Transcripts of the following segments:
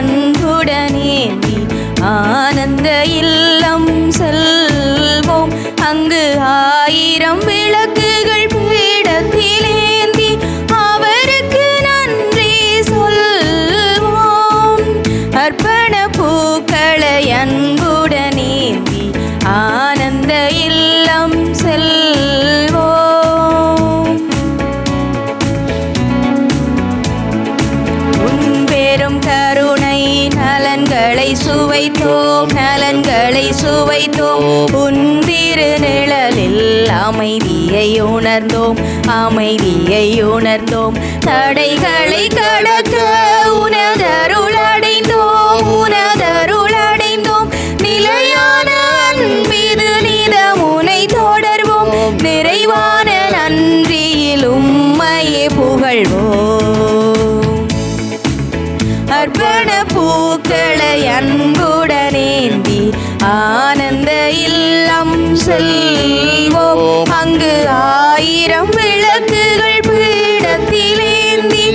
அன்புடனேந்தி ஆனந்த இல்லம் செல்வோம். அங்கு 1000 விளக்குகள் பீடத்திலேந்தி அவருக்கு நன்றி சொல்வோம். அர்ப்பண பூக்களை அன்புடனேந்தி ஆனந்த இல்லம் செல்வோம். உன் பெரும் கருணை நலன்களை சுவைத்தோம், நலன்களை சுவைத்தோம். உன் திருநிழலில் அமைதியை உணர்ந்தோம், அமைதியை உணர்ந்தோம். தடைகளை கடக்க உனதருளடைந்தோம், உனதருளடைந்தோம். நிலையான அன்பிது நிதமுனை தொடர்வோம், நிறைவான நன்றியில் உம்மையே புகழ்வோம். அர்ப்பண பூக்களை அன்புடனேந்தி ஆனந்த இல்லம் செல்வோம். அங்கு 1000 விளக்குகள் பீடத்திலேந்தி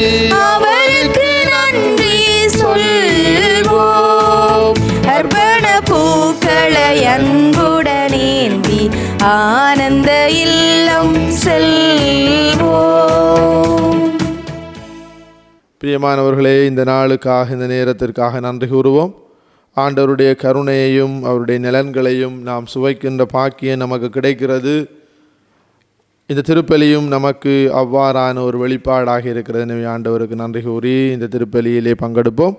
அவருக்கு நன்றி சொல்வோம். அர்ப்பண பூக்களை அன்புடனேந்தி ஆனந்த இல்லம் செல்வோம். பிரியமானவர்களே, இந்த நாளுக்காக இந்த நேரத்திற்காக நன்றி கூறுவோம். ஆண்டவருடைய கருணையையும் அவருடைய நலன்களையும் நாம் சுவைக்கின்ற பாக்கியம் நமக்கு கிடைக்கிறது. இந்த திருப்பலியும் நமக்கு அவ்வாறான ஒரு வெளிப்பாடாக இருக்கிறது. எனவே ஆண்டவருக்கு நன்றி கூறி இந்த திருப்பலியிலே பங்கெடுப்போம்.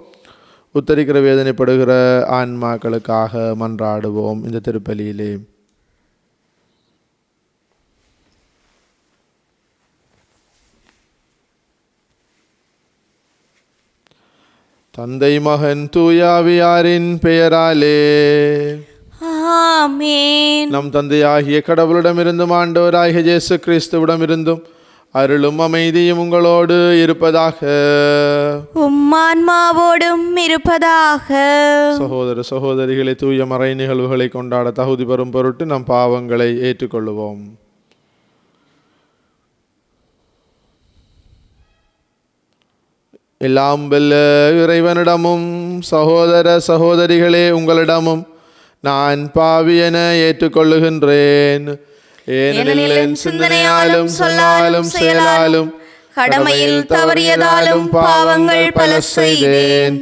உத்தரிக்கிற வேதனைப்படுகிற ஆன்மாக்களுக்காக மன்றாடுவோம். இந்த திருப்பலியிலே தந்தை மகன் தூயாவியாரின் பெயராலே ஆமென். நம் தந்தையாகிய கடவுளிடமிருந்தும் ஆண்டவராகிய இயேசு கிறிஸ்துவிடமிருந்தும் அருளும் அமைதியும் உங்களோடு இருப்பதாக. உம்மான்மாவோடும் இருப்பதாக. சகோதர சகோதரிகளை, தூய மறை நிகழ்வுகளை கொண்டாட தகுதி பெறும் பொருட்டு நம் பாவங்களை ஏற்றுக்கொள்ளுவோம். எல்லாம் வெல்ல இறைவனிடமும் சகோதர சகோதரிகளே உங்களிடமும் நான் பாவி என ஏற்றுக்கொள்ளுகின்றேன். ஏனெனில் என் சிந்தனையாலும் சொல்லாலும் செயலாலும் கடமையில் தவறியதாலும் பாவங்கள் பல செய்தேன்.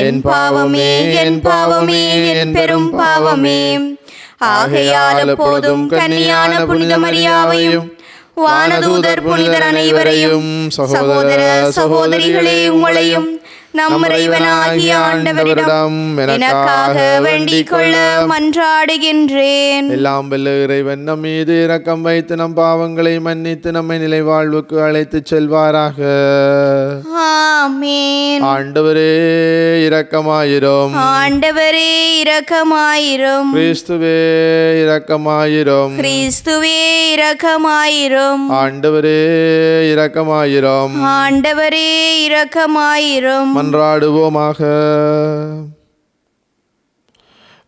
என் பாவமே, என் பாவமே, என் பெரும் பாவமே. ஆகையால் எப்போதும் கன்னியான புனித மரியாவையும் வானதூதர் புனிதர் அனைவரையும் சகோதர சகோதரிகளே உங்களையும் நம் இறைவனாகிய ஆண்டவரிடம் எனக்காக வேண்டிக் கொள்ள மன்றாடுகின்றேன். எல்லாம் வல்ல இறைவன் நம் மீது இரக்கம் வைத்து நம் பாவங்களை மன்னித்து நம்மை நிலை வாழ்வுக்கு அழைத்து செல்வாராக. ஆமென். ஆண்டவரே இரக்கமாயிரும். ஆண்டவரே இரக்கமாயிரும். கிறிஸ்துவே இரக்கமாயிரும். கிறிஸ்துவே இரக்கமாயிரும். ஆண்டவரே இரக்கமாயிரும். ஆண்டவரே இரக்கமாயிரும். மன்றாடுவோமாக.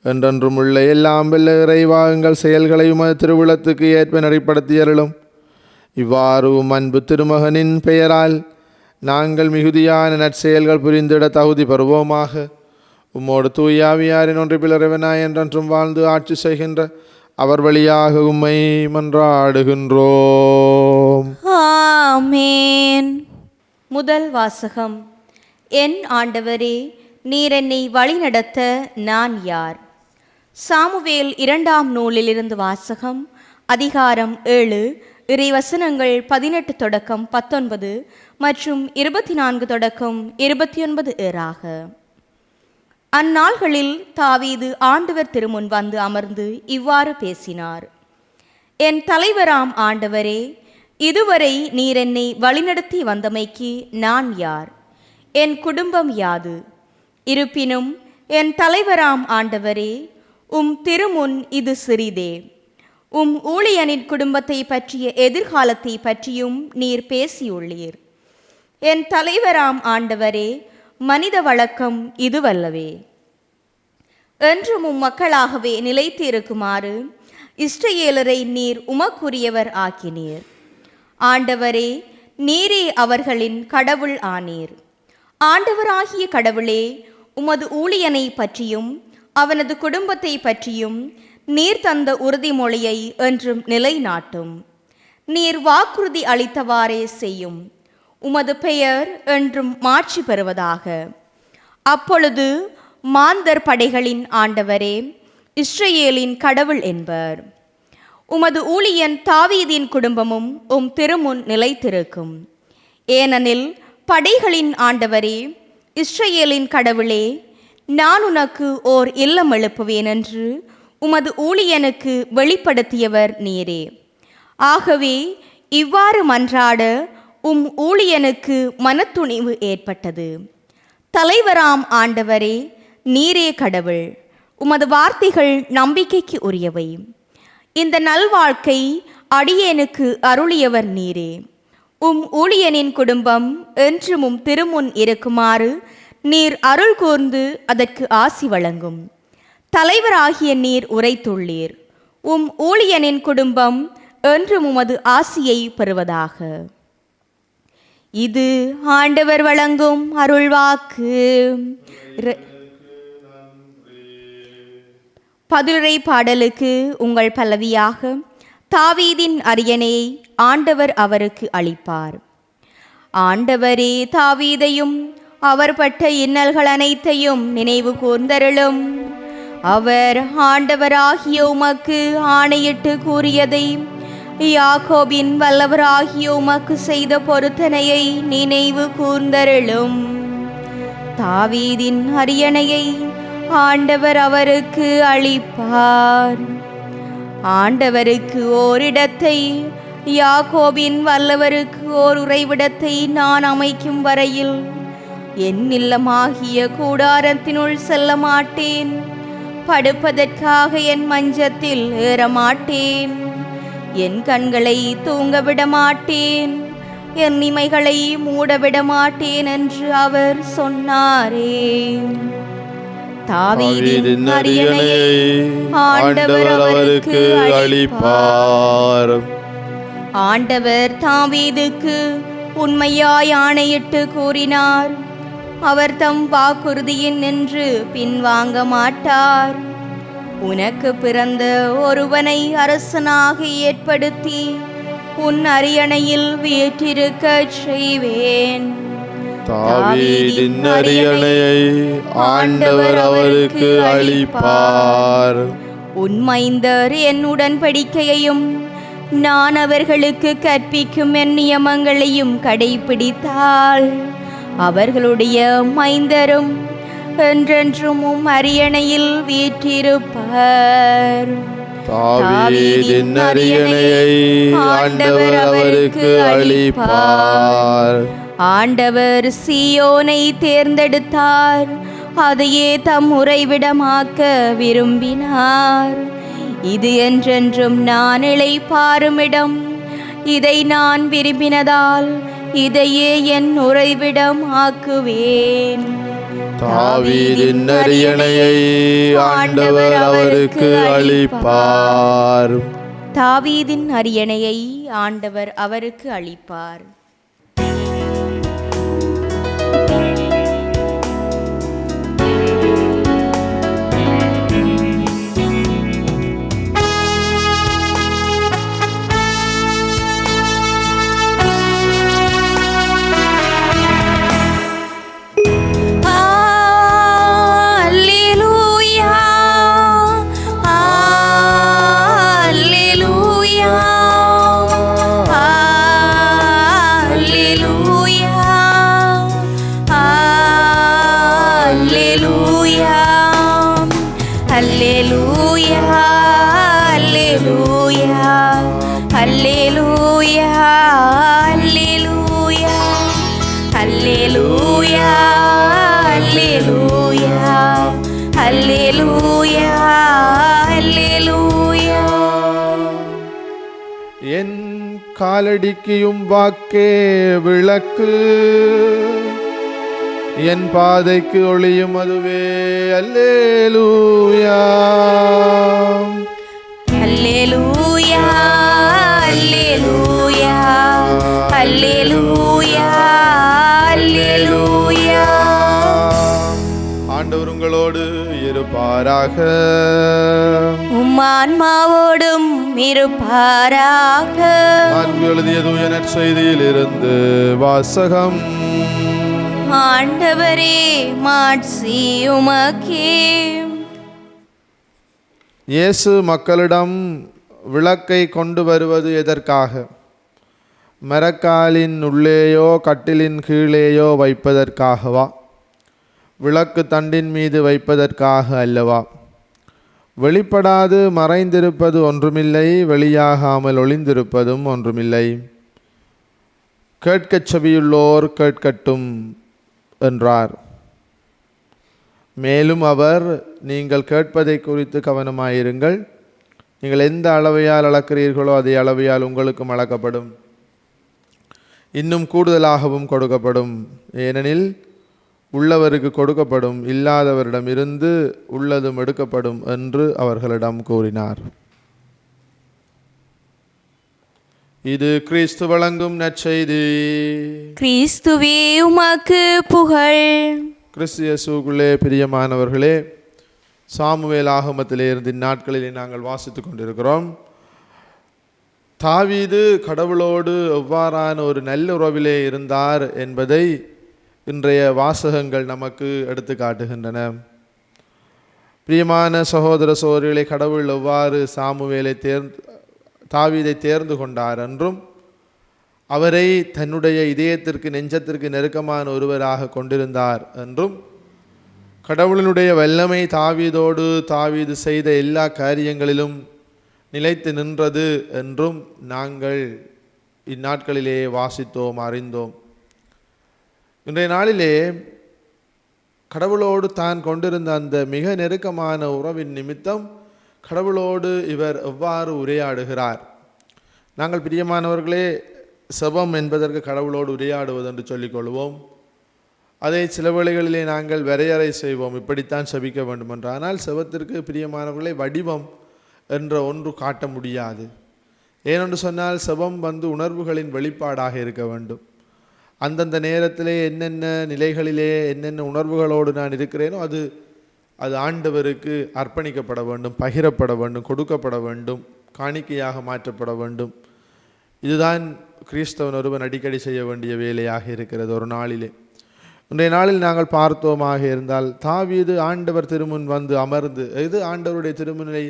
என்றென்றும் உள்ள எல்லாம் வல்ல இறைவா, எங்கள் செயல்களை உமது திருவுளத்துக்கு ஏற்ப நெறிப்படுத்தி அருளும். இவ்வாறு அன்பு திருமகனின் பெயரால் நாங்கள் மிகுதியான நற்செயல்கள் புரிந்திட தகுதி பெறுவோமாக. உம்மோடு தூயாவியாரின் ஒன்றில் இறைவனாய் என்றென்றும் வாழ்ந்து ஆட்சி செய்கின்ற அவர் வழியாக உம்மை மன்றாடுகின்றோம். ஆமென். முதல் வாசகம். என் ஆண்டவரே, நீர் என்னை வழிநடத்த நான் யார்? சாமுவேல் 2ஆம் நூலிலிருந்து வாசகம். அதிகாரம் 7, இறைவசனங்கள் 18 தொடக்கம் 19 மற்றும் 24 தொடக்கம் 29 ஏறாக. அந்நாள்களில் தாவீது ஆண்டவர் திருமுன் வந்து அமர்ந்து இவ்வாறு பேசினார். என் தலைவராம் ஆண்டவரே, இதுவரை நீர் என்னை வழிநடத்தி வந்தமைக்கு நான் யார்? என் குடும்பம் யாது? இருப்பினும் என் தலைவராம் ஆண்டவரே, உம் திருமுன் இது சிறிதே. உம் ஊழியனின் குடும்பத்தை பற்றிய எதிர்காலத்தை பற்றியும் நீர் பேசியுள்ளீர். என் தலைவராம் ஆண்டவரே, மனித வழக்கம் இதுவல்லவே. என்றும் உம் மக்களாகவே நிலைத்து இருக்குமாறு இஸ்ரவேலரை நீர் உமக்குரியவர் ஆக்கினீர். ஆண்டவரே, நீரே அவர்களின் கடவுள் ஆனீர். ஆண்டவராகிய கடவுளே, உமது ஊழியனை பற்றியும் அவனது குடும்பத்தை பற்றியும் நீர் தந்த உறுதிமொழியை என்றும் நிலைநாட்டும். நீர் வாக்குறுதி அளித்தவாறே செய்யும். உமது பெயர் என்றும் மாட்சி பெறுவதாக. அப்பொழுது மாந்தர் படைகளின் ஆண்டவரே, இஸ்ரவேலின் கடவுள் என்பர். உமது ஊழியன் தாவீதின் குடும்பமும் உம் திருமுன் நிலைத்திருக்கும். ஏனெனில் படைகளின் ஆண்டவரே, இஸ்ரவேலின் கடவுளே, நான் உனக்கு ஓர் இல்லம் எழுப்புவேன் என்று உமது ஊழியனுக்கு வெளிப்படுத்தியவர் நீரே. ஆகவே இவ்வாறு மன்றாட உம் ஊழியனுக்கு மனத்துணிவு ஏற்பட்டது. தலைவராம் ஆண்டவரே, நீரே கடவுள். உமது வார்த்தைகள் நம்பிக்கைக்கு உரியவை. இந்த நல்வாழ்க்கை அடியேனுக்கு அருளியவர் நீரே. உம் ஊழியனின் குடும்பம் என்றும் உம் திருமுன் இருக்குமாறு நீர் அருள் கூர்ந்து அதற்கு ஆசி வழங்கும். தலைவராகிய நீர் உரைத்துள்ளீர். உம் ஊழியனின் குடும்பம் என்றும் உமது ஆசியை பெறுவதாக. இது ஆண்டவர் வழங்கும் அருள்வாக்கு. பதிலுரை பாடலுக்கு உங்கள் பல்லவியாக தாவீதின் அரியணையை ஆண்டவர் அவருக்கு அளிப்பார். ஆண்டவரே, தாவீதையும் அவர் பட்ட இன்னல்கள் அனைத்தையும் நினைவு கூர்ந்தருளும். அவர் ஆண்டவராகிய உமக்கு ஆணையிட்டு கூறியதை, யாக்கோபின் வல்லவராகிய உமக்கு செய்த பொருத்தனையை நினைவு கூர்ந்தருளும். தாவீதின் அரியணையை ஆண்டவர் அவருக்கு அளிப்பார். ஆண்டவருக்கு ஓரிடத்தை, யாக்கோபின் வல்லவருக்கு ஓர் உறைவிடத்தை நான் அமைக்கும் வரையில் என் இல்லமாகிய கூடாரத்தினுள் செல்ல மாட்டேன். படுப்பதற்காக என் மஞ்சத்தில் ஏறமாட்டேன். என் கண்களை தூங்கவிட மாட்டேன். என் இமைகளை மூடவிட மாட்டேன் என்று அவர் சொன்னாரே. தாவீதின் அரியணையை ஆண்டவர் அவருக்கு அளிப்பார். ஆண்டவர் தாவீதுக்கு உண்மையாய் ஆணையிட்டு கூறினார். அவர் தம் வாக்குறுதியின் நின்று பின்வாங்க மாட்டார். உனக்கு பிறந்த ஒருவனை அரசனாக ஏற்படுத்தி உன் அரியணையில் வீற்றிருக்க செய்வேன். தாவீதின் அரியணையை ஆண்டவர் அவருக்கு அளிப்பார். உன் மைந்தர் என் உடன்படிக்கையையும் நான் அவர்களுக்கு கற்பிக்கும் என் நியமங்களையும் கடைபிடித்தால் அவர்களுடைய மைந்தரும் என்றென்றும் உம் அரியணையில் வீற்றிருப்பர். தாவீதின் அரியணையை ஆண்டவர் அவருக்கு அளிப்பார். ஆண்டவர் சீயோனை தேர்ந்தெடுத்தார். அதையே தம் உறைவிடமாக்க விரும்பினார். இது என்றென்றும் நான் இளைப்பாறுமிடம். இதை நான் விரும்பினதால் இதையே என் உறைவிடம் ஆக்குவேன். தாவீதின் அரியணையை ஆண்டவர் அவருக்கு அளிப்பார். தாவீதின் அரியணையை ஆண்டவர் அவருக்கு அளிப்பார். என் காலடிக்கும் வாக்கே விளக்கு, என் பாதைக்கு ஒளியும் அதுவே. அல்லேலூயா அல்லேலூயா அல்லேலூயா அல்லேலூயா அல்லேலூயா. ஆண்டவர் உங்களோடு இருப்பாராக. உம் ஆன்மாவோடும் இருப்பாராக. நான் எழுதிய தூய நற்செய்தியில் இருந்து வாசகம். ஆண்டவரே, மாட்சி உமக்கே. இயேசு மக்களிடம், விளக்கை கொண்டு வருவது எதற்காக? மரக்காலின் உள்ளேயோ கட்டிலின் கீழேயோ வைப்பதற்காகவா? விளக்கு தண்டின் மீது வைப்பதற்காக அல்லவா? வெளிப்படாது மறைந்திருப்பது ஒன்றுமில்லை, வெளியாகாமல் ஒளிந்திருப்பதும் ஒன்றுமில்லை. கேட்கச் செவியுள்ளோர் கேட்கட்டும் என்றார். மேலும் அவர், நீங்கள் கேட்பதை குறித்து கவனமாயிருங்கள். நீங்கள் எந்த அளவையால் அளக்கிறீர்களோ அதே அளவையால் உங்களுக்கும் அளக்கப்படும், இன்னும் கூடுதலாகவும் கொடுக்கப்படும். ஏனெனில் உள்ளவருக்கு கொடுக்கப்படும், இல்லாதவரிடமிருந்து உள்ளதும் எடுக்கப்படும் என்று அவர்களிடம் கூறினார். இது கிறிஸ்து வழங்கும் நற்செய்தி. கிறிஸ்துவே உமக்கு புகழ். கிறிஸ்து இயேசுவுக்குள்ளே பிரியமானவர்களே, சாமுவேல் ஆகமத்திலே இருந்து இந்நாட்களிலே நாங்கள் வாசித்து கொண்டிருக்கிறோம். தாவீது கடவுளோடு எவ்வாறான ஒரு நல்ல உறவிலே இருந்தார் என்பதை இன்றைய வாசகங்கள் நமக்கு எடுத்து காட்டுகின்றன. பிரியமான சகோதர சகோதரிகளை, கடவுள் எவ்வாறு சாமுவேலை தாவீதை தேர்ந்து கொண்டார் என்றும் அவரை தன்னுடைய இதயத்திற்கு நெஞ்சத்திற்கு நெருக்கமான ஒருவராக கொண்டிருந்தார் என்றும், கடவுளினுடைய வல்லமை தாவீதோடு தாவீது செய்த எல்லா காரியங்களிலும் நிலைத்து நின்றது என்றும் நாங்கள் இந்நாட்களிலே வாசித்தோம், அறிந்தோம். இன்றைய நாளிலே கடவுளோடு தான் கொண்டிருந்த அந்த மிக நெருக்கமான உறவின் நிமித்தம் கடவுளோடு இவர் எவ்வாறு உரையாடுகிறார். நாங்கள் பிரியமானவர்களே, செபம் என்பதற்கு கடவுளோடு உரையாடுவது என்று சொல்லிக்கொள்வோம். அதை சில வேளைகளிலே நாங்கள் வரையறை செய்வோம், இப்படித்தான் செபிக்க வேண்டும் என்று. ஆனால் செபத்திற்கு பிரியமானவர்களே வடிவம் என்ற ஒன்று காட்ட முடியாது. ஏனென்று சொன்னால் செபம் உணர்வுகளின் வெளிப்பாடாக இருக்க வேண்டும். அந்தந்த நேரத்திலே என்னென்ன நிலைகளிலே என்னென்ன உணர்வுகளோடு நான் இருக்கிறேனோ அது ஆண்டவருக்கு அர்ப்பணிக்கப்பட வேண்டும், பகிரப்பட வேண்டும், கொடுக்கப்பட வேண்டும், காணிக்கையாக மாற்றப்பட வேண்டும். இதுதான் கிறிஸ்தவன் ஒருவன் அடிக்கடி செய்ய வேண்டிய வேலையாக இருக்கிறது ஒரு நாளிலே. இன்றைய நாளில் நாங்கள் பார்த்தோமாக இருந்தால், தாவீது ஆண்டவர் திருமுன் வந்து அமர்ந்து, இது ஆண்டவருடைய திருமுனை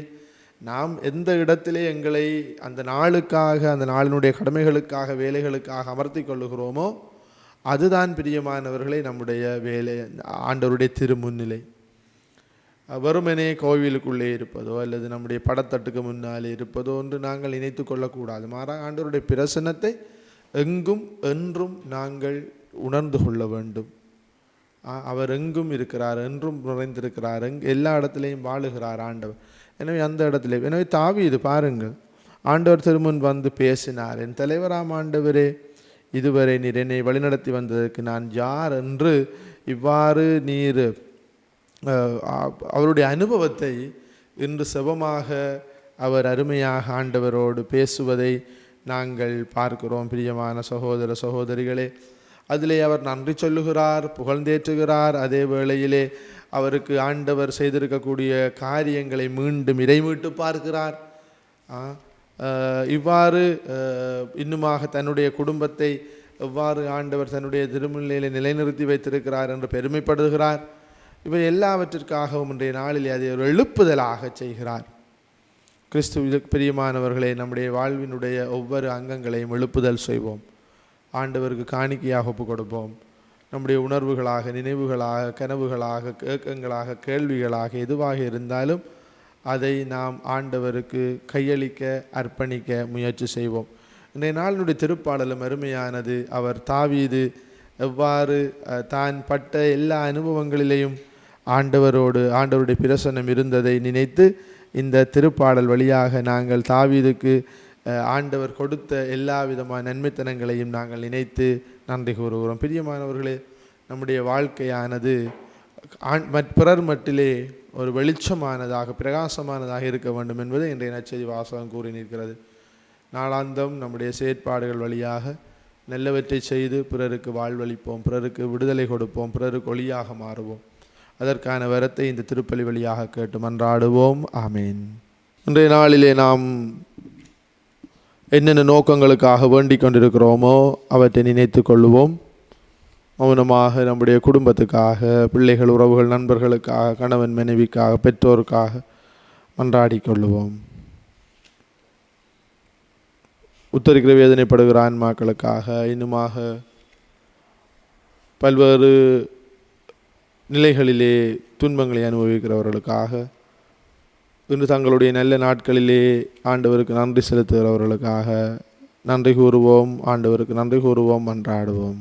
நாம் எந்த இடத்திலே எங்களை அந்த நாளுக்காக, அந்த நாளினுடைய கடமைகளுக்காக, வேலைகளுக்காக அமர்த்தி கொள்ளுகிறோமோ அதுதான் பிரியமானவர்களே நம்முடைய வேலை, ஆண்டவருடைய திருமுன்னிலை. வெறுமனே கோவிலுக்குள்ளே இருப்பதோ அல்லது நம்முடைய படத்தட்டுக்கு முன்னாலே இருப்பதோ என்று நாங்கள் நினைத்து கொள்ளக்கூடாது. மாறாக ஆண்டவருடைய பிரசன்னத்தை எங்கும் என்றும் நாங்கள் உணர்ந்து கொள்ள வேண்டும். அவர் எங்கும் இருக்கிறார், என்றும் நிறைந்திருக்கிறார், எல்லா இடத்திலையும் வாழுகிறார் ஆண்டவர். எனவே அந்த இடத்துல, எனவே தாவீது பாருங்கள், ஆண்டவர் திருமுன் வந்து பேசினார். என் தலைவராம் ஆண்டவரே, இதுவரை நீர் என்னை வழிநடத்தி வந்ததற்கு நான் யார் என்று இவ்வாறு நீர் அவருடைய அனுபவத்தை இன்று செபமாக அவர் அருமையாக ஆண்டவரோடு பேசுவதை நாங்கள் பார்க்கிறோம். பிரியமான சகோதர சகோதரிகளே, அதிலே அவர் நன்றி சொல்லுகிறார், புகழ்ந்தேற்றுகிறார். அதே வேளையிலே அவருக்கு ஆண்டவர் செய்திருக்கக்கூடிய காரியங்களை மீண்டும் இறைமீட்டு பார்க்கிறார். இவ்வாறு இன்னுமாக தன்னுடைய குடும்பத்தை எவ்வாறு ஆண்டவர் தன்னுடைய திருமுன்னிலையில் நிலைநிறுத்தி வைத்திருக்கிறார் என்று பெருமைப்படுகிறார். இவை எல்லாவற்றிற்காகவும் இன்றைய நாளில் அதை ஒரு எழுப்புதலாக செய்கிறார். கிறிஸ்துவுக்கு பிரியமானவர்களே, நம்முடைய வாழ்வினுடைய ஒவ்வொரு அங்கங்களையும் எழுப்புதல் செய்வோம். ஆண்டவருக்கு காணிக்கையாக ஒப்பு கொடுப்போம். நம்முடைய உணர்வுகளாக, நினைவுகளாக, கனவுகளாக, ஏக்கங்களாக, கேள்விகளாக எதுவாக இருந்தாலும் அதை நாம் ஆண்டவருக்கு கையளிக்க, அர்ப்பணிக்க முயற்சி செய்வோம். இன்றைய நாளினுடைய திருப்பாடலும் அருமையானது. அவர் தாவீது எவ்வாறு தான் பட்ட எல்லா அனுபவங்களிலேயும் ஆண்டவருடைய பிரசன்னம் இருந்ததை நினைத்து இந்த திருப்பாடல் வழியாக நாங்கள் தாவீதுக்கு ஆண்டவர் கொடுத்த எல்லா விதமான நன்மைத்தனங்களையும் நாங்கள் நினைத்து நன்றி கூறுகிறோம். பிரியமானவர்களே, நம்முடைய வாழ்க்கையானது பிறர் மட்டிலே ஒரு வெளிச்சமானதாக, பிரகாசமானதாக இருக்க வேண்டும் என்பதை இன்றைய நற்செய்தி வாசகம் கூறி நிற்கிறது. நாளாந்தம் நம்முடைய செயற்பாடுகள் வழியாக நல்லவற்றை செய்து பிறருக்கு வாழ்வளிப்போம், பிறருக்கு விடுதலை கொடுப்போம், பிறருக்கு ஒளியாக மாறுவோம். அதற்கான வரத்தை இந்த திருப்பலி வழியாக கேட்டு மன்றாடுவோம். ஆமேன். இன்றைய நாளிலே நாம் என்னென்ன நோக்கங்களுக்காக வேண்டிக் கொண்டிருக்கிறோமோ அவற்றை நினைத்து கொள்ளுவோம். மௌனமாக நம்முடைய குடும்பத்துக்காக, பிள்ளைகள், உறவுகள், நண்பர்களுக்காக, கணவன் மனைவிக்காக, பெற்றோருக்காக மன்றாடி கொள்ளுவோம். உத்தரிக்கிற வேதனைப்படுகிற ஆன்மாக்களுக்காக, இன்னுமாக பல்வேறு நிலைகளிலே துன்பங்களை அனுபவிக்கிறவர்களுக்காக, இன்று தங்களுடைய நல்ல நாட்களிலே ஆண்டவருக்கு நன்றி செலுத்துகிறவர்களுக்காக நன்றி கூறுவோம். ஆண்டவருக்கு நன்றி கூறுவோம், மன்றாடுவோம்.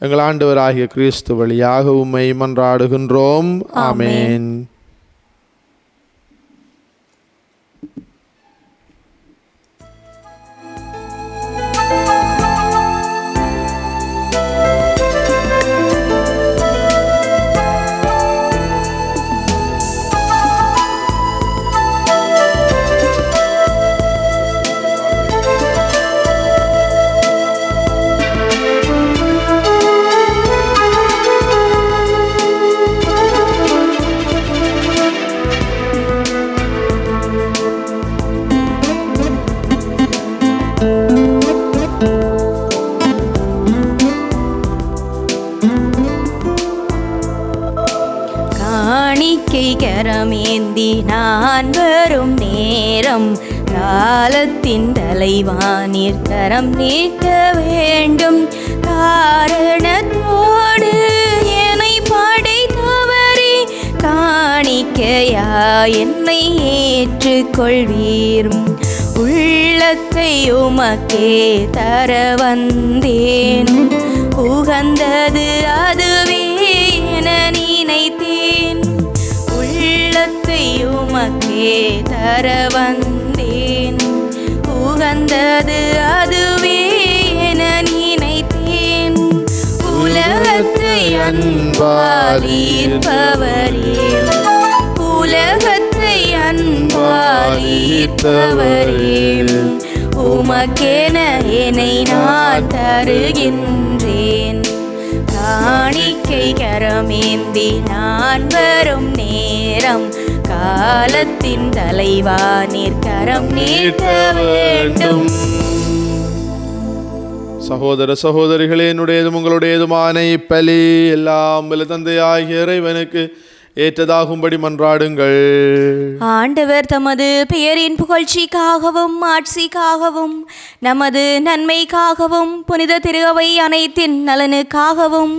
எங்கள் ஆண்டவராகிய கிறிஸ்து வழியாக உம்மை மன்றாடுகின்றோம். ஆமேன். கரமேந்தி நான் வரும் நேரம், காலத்தின் தலைவானீர் கரம் நீட்ட வேண்டும். காரணத்தோடு என்னை படைத்தவரே, காணிக்கையா என்னை ஏற்றுக்கொள்வீர். உள்ளத்தை உமக்கே தர வந்தேன், உகந்தது அதுவே என நினைத்தேன். உள்ளத்தை உமக்கே தர வந்தேன், உகந்தது அதுவே என நினைத்தேன். உலகத்தை அன்பால் ஈர்ப்பவரே, உலகத்தை அன்பால் ஈர்ப்பவரே, உமக்கென என்னை நான் தருகின்றேன். காணிக்கை கரமேந்தி நான் வரும் நேரம், காலத்தின் தலைவானீர் கரம் நீட்ட வேண்டும். சகோதர சகோதரிகளே, என்னுடையதும் உங்களுடையதுமான இப்பலி எல்லாம் வல்ல தந்தையாகிய இறைவனுக்கு ஏற்றதாகும்படி மன்றாடுங்கள். ஆண்டவர் தமது பெயரின் புகழ்ச்சிக்காகவும் ஆட்சிக்காகவும் நமது நன்மைக்காகவும் புனித திருவை அனைத்தின் நலனுக்காகவும்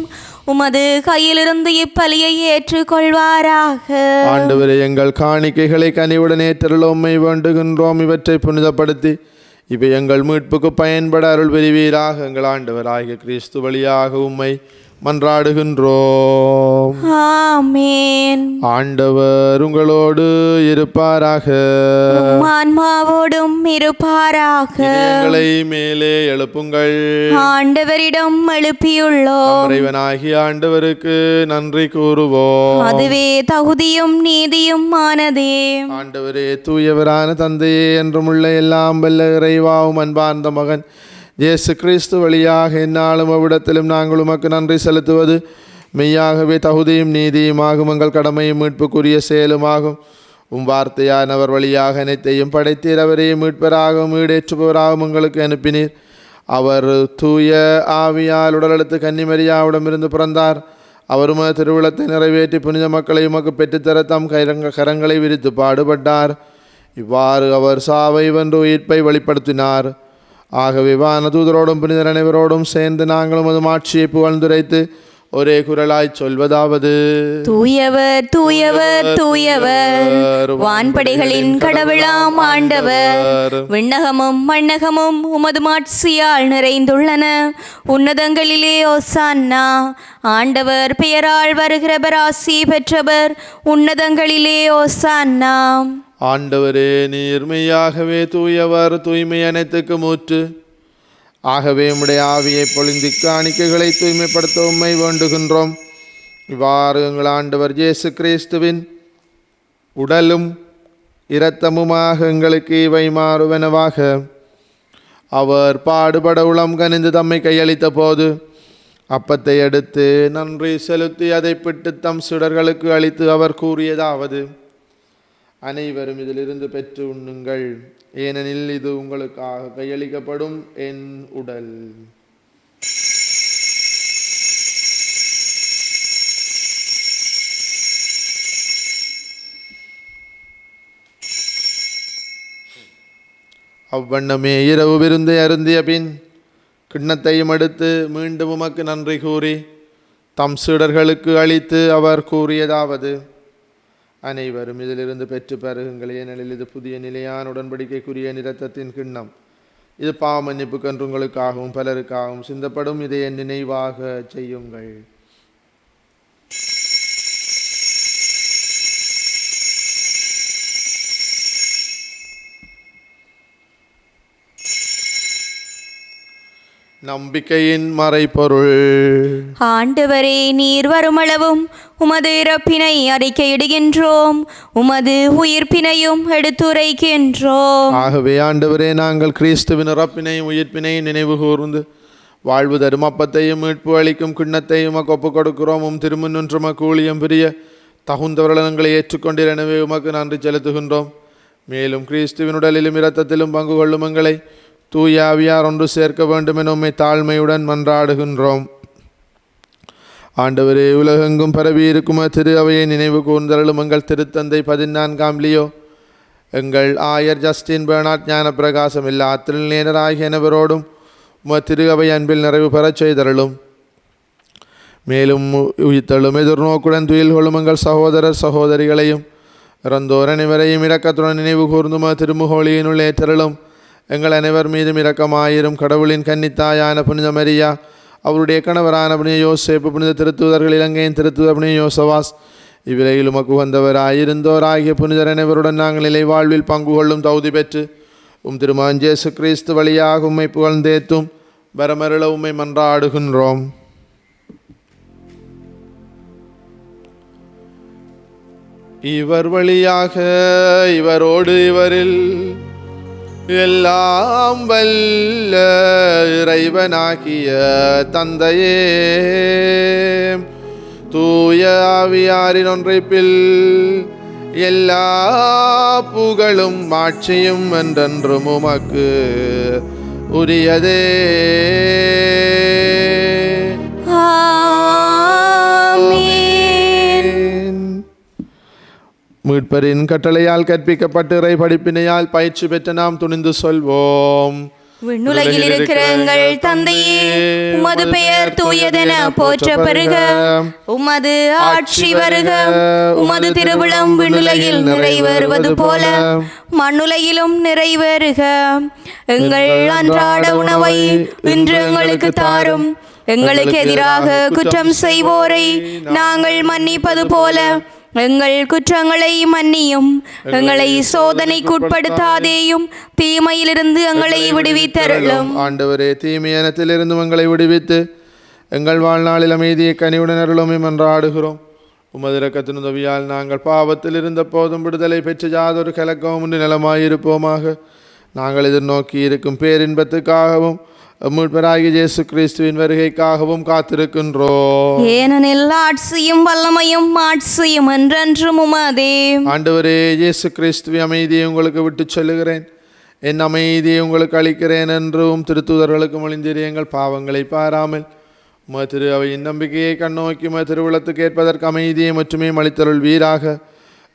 உமது கையிலிருந்து இப்பலியை ஏற்றுக்கொள்வாராக. ஆண்டவரே, எங்கள் காணிக்கைகளை கனிவுடன் ஏற்றருள உம்மை வேண்டுகின்றோம். இவற்றை புனிதப்படுத்தி இவை எங்கள் மீட்புக்கு பயன்பட அருள் புரிவீராக. எங்கள் ஆண்டவராகிய கிறிஸ்து வழியாக உம்மை மன்றாடுகின்றோம். ஆமென். ஆண்டவர் உங்களோடு இருப்பாராக, ஆன்மாவோடும் இருப்பாராக. எங்களை மேலே எழுப்புங்கள். ஆண்டவரிடம் எழுப்பியுள்ளோம். இறைவனாகிய ஆண்டவருக்கு நன்றி கூறுவோம். அதுவே தகுதியும் நீதியும் ஆனதே. ஆண்டவரே, தூயவரான தந்தையே, என்றும் உள்ள எல்லாம் வல்ல இறைவாவும் அன்பார்ந்த மகன் இயேசு கிறிஸ்து வழியாக எந்நாளும் அவ்விடத்திலும் நாங்கள் உமக்கு நன்றி செலுத்துவது மெய்யாகவே தகுதியும் நீதியுமாகும், எங்கள் கடமையும் மீட்புக்குரிய செயலுமாகும். வார்த்தையானவர் வழியாக அனைத்தையும் படைத்தீர். அவரையும் மீட்பராகவும் ஈடேற்றுபவராகவும் எங்களுக்கு அனுப்பினீர். அவர் தூய ஆவியால் உடலெடுத்து கன்னிமரியாவிடமிருந்து பிறந்தார். அவர் உமது திருவிழத்தை நிறைவேற்றி புனித மக்களை உமக்கு பெற்றுத்தர தம் கரங்களை விரித்து பாடுபட்டார். இவ்வாறு அவர் சாவை வென்று உயிர்ப்பை வெளிப்படுத்தினார். ஆகவே வானதூதரோடும் புனிதர் அனைவரோடும் சேர்ந்து நாங்களும் அது மாட்சியை புகழ்ந்துரைத்து ஒரே குரலாய் சொல்வதாவது: தூயவர் தூயவர் தூயவர், வான்படைகளின் கடவுளாம் ஆண்டவர். விண்ணகமும் மண்ணகமும் உமது மாட்சியால் நிறைந்துள்ளன. உன்னதங்களிலே ஓசான்னா. ஆண்டவர் பெயரால் வருகிறவர் ஆசி பெற்றவர். உன்னதங்களிலே ஓசான்னா. ஆண்டவரே, நீர் மெய்யாகவே தூயவர், தூய்மை அனைத்துக்கு மூற்று. ஆகவே உம்முடைய ஆவியை பொழிந்து காணிக்கைகளை தூய்மைப்படுத்த உம்மை வேண்டுகின்றோம். இவ்வாறு எங்கள் ஆண்டவர் இயேசு கிறிஸ்துவின் உடலும் இரத்தமுமாக எங்களுக்கு இவை மாறுவனவாக. அவர் பாடுபட உளம் கனிந்து தம்மை கையளித்த போது அப்பத்தை எடுத்து நன்றி செலுத்தி அதை பிட்டு தம் சீடர்களுக்கு அளித்து அவர் கூறியதாவது, அனைவரும் இதிலிருந்து பெற்று உண்ணுங்கள், ஏனெனில் இது உங்களுக்காக கையளிக்கப்படும் என் உடல். அவ்வண்ணமே இரவு விருந்தை அருந்திய பின் கிண்ணத்தையும் எடுத்து மீண்டும் உமக்கு நன்றி கூறி தம் சீடர்களுக்கு அளித்து அவர் கூறியதாவது, அனைவரும் இதிலிருந்து பெற்று பருகுங்கள், ஏனெனில் இது புதிய நிலையான உடன்படிக்கைக்குரிய இரத்தத்தின் கிண்ணம். இது பாவ மன்னிப்புக்கென்று உங்களுக்காகவும் பலருக்காகவும் சிந்தப்படும். இதை என் நினைவாக செய்யுங்கள். நம்பிக்கையின் மறைபொருள். ஆண்டவரே, நீர் வருமளவும் உமது இறப்பினை அறிக்கையிடுகின்றோம், உமது உயிர்ப்பினையும் எடுத்துரைக்கின்றோம். ஆகவே ஆண்டவரே, நாங்கள் கிறிஸ்துவின் இறப்பினையும் உயிர்ப்பினையும் நினைவு கூர்ந்து வாழ்வு தரும் அப்பத்தையும் மீட்பு அளிக்கும் கிண்ணத்தையும் உமக்கு ஒப்புக் கொடுக்கிறோம். திருமுன்னின்று உமக்கு ஊழியம் புரிய தகுந்தவர்களை ஏற்றுக்கொண்டீர். எனவே உமக்கு நன்றி செலுத்துகின்றோம். மேலும் கிறிஸ்துவின் உடலிலும் இரத்தத்திலும் பங்கு கொள்ளும் எங்களை தூய ஆவியார் ஒன்று சேர்க்க வேண்டும் என உம்மை தாழ்மையுடன் மன்றாடுகின்றோம். ஆண்டவரே, உலகெங்கும் பரவி இருக்கும் திரு அவையை நினைவு கூர்ந்தருளும். எங்கள் திருத்தந்தை 14ஆம் லியோ, எங்கள் ஆயர் ஜஸ்டின் பெர்னாட், ஞான பிரகாசம் இல்லா திருநேனர் ஆகிய அனைவரோடும் திரு அவை அன்பில் நிறைவு பெறச் செய்தருளும். மேலும் உயிர்த்தெழும் எதிர்நோக்குடன் துயில் கொள்ளும் எங்கள் சகோதரர் சகோதரிகளையும் இறந்தோர் அனைவரையும் இரக்கத்துடன் நினைவு கூர்ந்தும் திருமுகோளியினுள் ஏற்றருளும். எங்கள் அனைவர் மீதும் இரக்கமாயிரும். கடவுளின் கன்னித்தாயான புனித மரியா, அவருடைய கணவரான புனித யோசேப்பு, புனித திருத்துதர்கள், இலங்கையின் திருத்துதர் புனித யோசவாஸ், இவ்விலையில் உமக்கு வந்தவராயிருந்தோர் ஆகிய புனிதர் அனைவருடன் நாங்கள் நிலை வாழ்வில் பங்கு கொள்ளும் தகுதி பெற்று திருமகன் இயேசு கிறிஸ்து வழியாக உம்மை புகழ்ந்தேத்தும் வரமருள உம்மை மன்றாடுகின்றோம். இவர் வழியாக இவரோடு இவரில் எல்லாம் வல்ல இறைவனாகிய தந்தையே, தூய ஆவியாரின் ஒன்றைப்பில் எல்லா புகழும் ஆட்சியும் என்றென்றும் உமக்கு உரியதே. மீட்பரின் கட்டளையால் கற்பிக்கப்பட்டு இறை படிப்பினையால் பயிற்சி பெற்ற நாம் துணிந்து சொல்வோம். விண்ணுலகில் இருக்கிற எங்கள் தந்தையே, உமது பெயர் தூயதென போற்ற பெறுக, உமது ஆட்சி வருக, உமது திருவிழம் விண்ணுலகில் நிறைவேறுவது போல மண்ணுலகிலும் நிறைவேறுக. எங்கள் அன்றாட உணவை இன்று எங்களுக்கு தாரும். எங்களுக்கு எதிராக குற்றம் செய்வோரை நாங்கள் மன்னிப்பது போல எங்கள் குற்றங்களை மன்னியும். எங்களை சோதனைக்குட்படுத்தாதேயும், தீமையிலிருந்து எங்களை விடுவித்தருளும். ஆண்டவரே, தீமையானத்திலிருந்து எங்களை விடுவித்து எங்கள் வாழ்நாளில் அமைதியை கனிவுடன் அருளும் என்றாடுகிறோம். உமது இரக்கத்தின் உதவியால் நாங்கள் பாவத்தில் இருந்த போதும் விடுதலை பெற்று யாதொரு கலக்கமும் இன்றி நலமாயிருப்போமாக. நாங்கள் எதிர்நோக்கி இருக்கும் பேரின்பத்துக்காகவும் மீட்பராகிய இயேசு கிறிஸ்துவின் வருகைக்காகவும் காத்திருக்கின்றோம். ஏனெனில் ஆட்சியும் வல்லமையும் மாட்சியும் என்றென்றும் உமதே. ஆண்டவரே இயேசு கிறிஸ்துவின் அமைதியை உங்களுக்கு விட்டு சொல்லுகிறேன், என் அமைதியை உங்களுக்கு அளிக்கிறேன் என்றும் திருத்தூதர்களுக்கு மொழிந்தீர். எங்கள் பாவங்களை பாராமல் உமது திரு அவையின் நம்பிக்கையை கண்ணோக்கி உமது திருவுளத்துக்கு ஏற்பதற்கு அமைதியை மட்டுமே அளித்தருள் வீராக.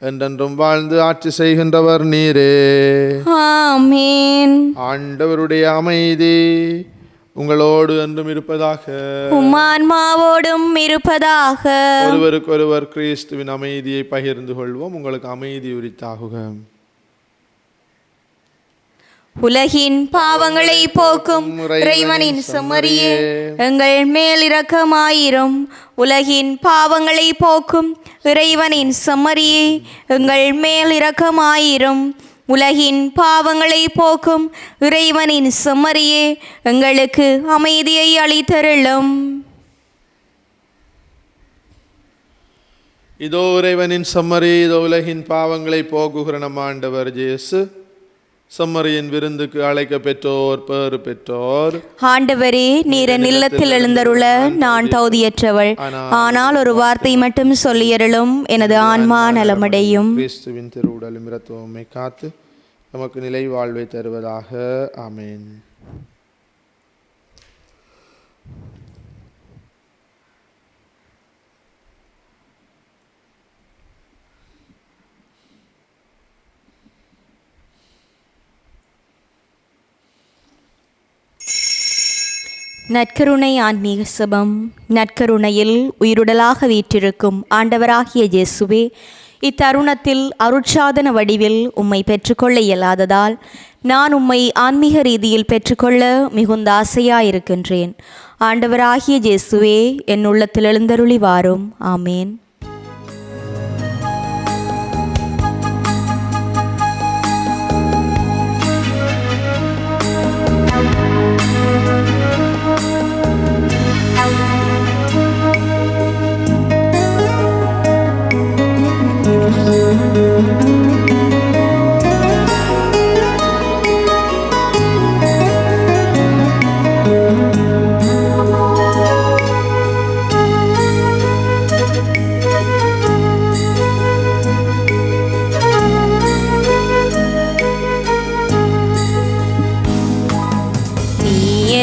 என்றென்றும் வாழ்ந்து ஆட்சி செய்கின்றவர் நீரே. ஆமென். ஆண்டவருடைய அமைதி உங்களோடு என்றும் இருப்பதாக, உம் ஆன்மாவோடும் இருப்பதாக. ஒருவருக்கொருவர் கிறிஸ்துவின் அமைதியை பகிர்ந்து கொள்வோம். உங்களுக்கு அமைதி உரித்தாகுக. உலகின் பாவங்களை போக்கும் இறைவனின் செம்மறியே, எங்கள் மேல் இரக்கமாயிரும். உலகின் பாவங்களை போக்கும் இறைவனின் செம்மறியே, எங்கள் மேல் இரக்கமாயிரும். உலகின் பாவங்களை போக்கும் இறைவனின் செம்மறியே, எங்களுக்கு அமைதியை அளித்தருளும். இதோ இறைவனின் செம்மறி, இதோ உலகின் பாவங்களை போக்குகிற நம் ஆண்டவர் இயேசு. செம்மறியின் விருந்துக்கு அழைக்க பெற்றோர் பேறு பெற்றோர். ஆண்டவரே, நீர் என் இல்லத்தில் எழுந்தருள நான் தகுதியற்றவள். ஆனால் ஒரு வார்த்தை மட்டும் சொல்லியருளும், எனது ஆன்மா நலமடையும். கிறிஸ்துவின் திருவுடலும் இரத்தமும் காத்து நமக்கு நிலை வாழ்வை தருவதாக. ஆமென். நற்கருணை ஆன்மீக சபம். நற்கருணையில் உயிருடலாக வீற்றிருக்கும் ஆண்டவராகிய இயேசுவே, இத்தருணத்தில் அருட்சாதன வடிவில் உம்மை பெற்றுக்கொள்ள இயலாததால் நான் உம்மை ஆன்மீக ரீதியில் பெற்றுக்கொள்ள மிகுந்த ஆசையாயிருக்கின்றேன். ஆண்டவராகிய இயேசுவே, என் உள்ளத்தில் எழுந்தருளி வாரும். ஆமேன்.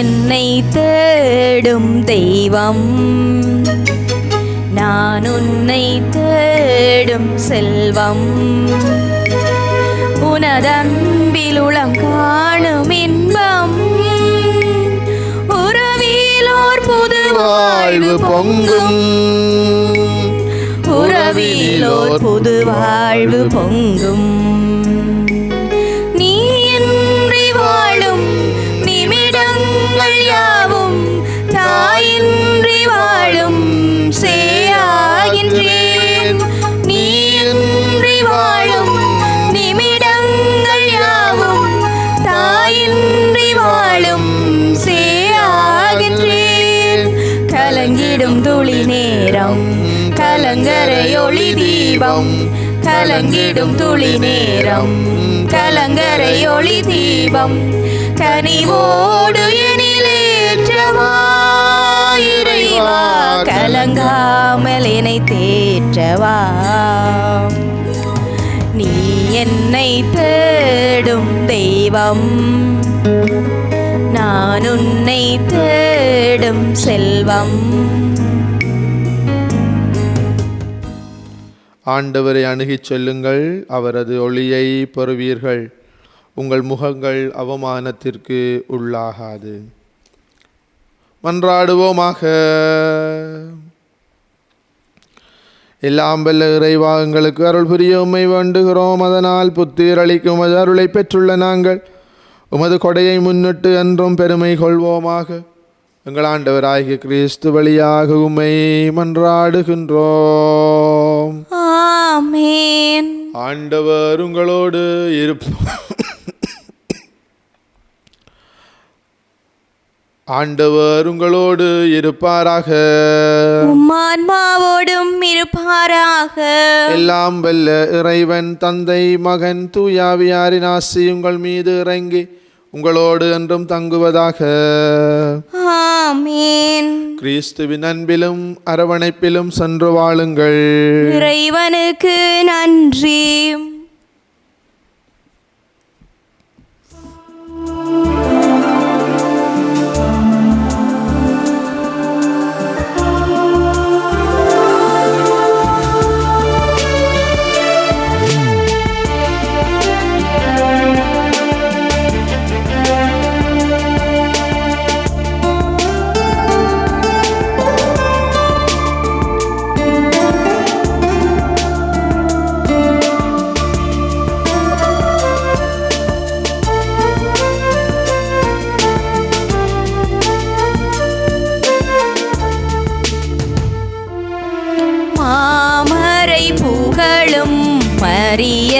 என்னை தேடும் தெய்வம், நான் உன்னை தேடும் செல்வம், உனதன்பில் உளம் காணும் இன்பம், உறவிலோர் புது வாழ்வு பொங்கும், உறவிலோர் புது வாழ்வு பொங்கும். நீ இன்றி வாழும் நிமிடங்கள் யாவும் தாயின்றி வாழும் சேயாகின்றேன். நீ இன்றி வாழும் நிமிடங்கள் யாவும் தாயின்றி வாழும் சேயாகின்றேன். கலங்கிடும் துளி நேரம் கலங்கரை ஒளி தீபம், கலங்கிடும் துளி நேரம் கலங்கரை ஒளி தீபம், கனிவோடு எனிலேற்றவா இறைவா, கலங்காமல் என்னை தேற்றவா. நீ என்னை தேடும் தெய்வம், நான் உன்னை தேடும் செல்வம். ஆண்டவரை அணுகிச் செல்லுங்கள், அவரது ஒளியை பெறுவீர்கள். உங்கள் முகங்கள் அவமானத்திற்கு உள்ளாகாது. மன்றாடுவோமாக. எல்லாம் வல்ல இறைவா, எங்களுக்கு அருள் புரிய உம்மை வேண்டுகிறோம். அதனால் புத்துயிர் அளிக்கும் உமது அருளை பெற்றுள்ள நாங்கள் உமது கொடையை முன்னிட்டு என்றும் பெருமை கொள்வோமாக. எங்கள் ஆண்டவராகிய கிறிஸ்து வழியாக உம்மை மன்றாடுகின்றோம். ஆமென். ஆண்டவர் உங்களோடு ஆண்டவர் உங்களோடு இருப்பாராக. உம்மான்மாவோடும் இருப்பாராக. எல்லாம் வல்ல இறைவன் தந்தை மகன் தூயாவியாரின் ஆசி உங்கள் மீது இறங்கி உங்களோடு என்றும் தங்குவதாக. ஆமென். கிறிஸ்துவின் அன்பிலும் அரவணைப்பிலும் சென்று வாழுங்கள். இறைவனுக்கு நன்றி.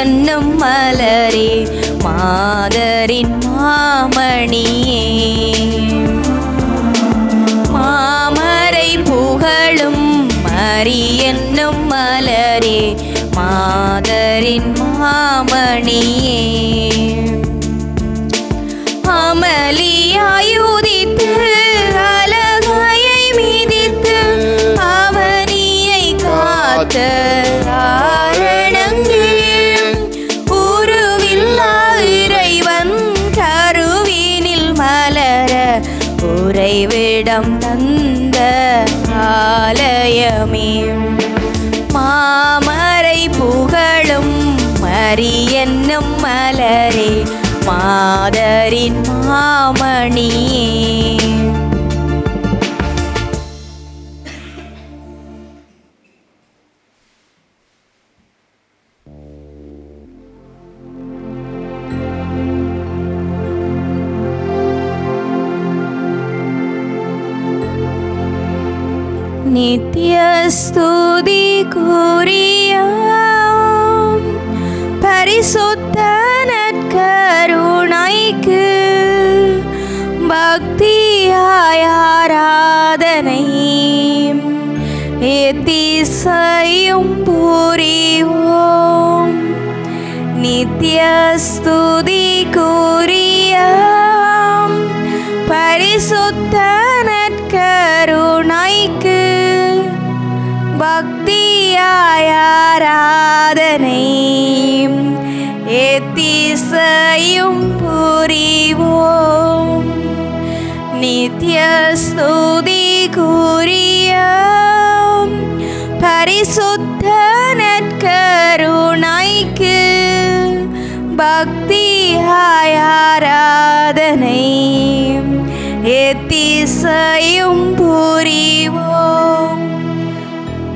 என்னும் மலரே, மாதரின் மாமணியே, மாமரை புகழும் மரி என்னும் மலரே, மாதரின் மாமணியே, சொந்த ஆலயமே. மாமரை புகழும் மரி என்னும் மலரே, மாதரின் மாமணியே. நித்ய ஸ்துதி கூறிய பரிசுத்த நற்கருணைக்கு பக்தியாய் ஆராதனை எத்திசையும் புரிவோம். நித்ய ஸ்துதி கூறிய பரிசுத்த நற்கருணைக்கு பக்தியாய் ஆராதனை எத்திசையும் புரிவோம். நித்ய ஸ்துதி கூறிய பரிசுத்த நற்கருணைக்கு பக்தியாய் ஆராதனை எத்திசையும் புரிவோம்.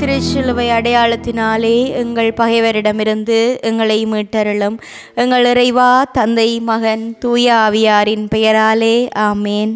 திருச்சிலுவை அடையாளத்தினாலே எங்கள் பகைவரிடமிருந்து எங்களை மீட்டருளும். எங்கள் இறைவா, தந்தை, மகன், தூய ஆவியாரின் பெயராலே ஆமேன்.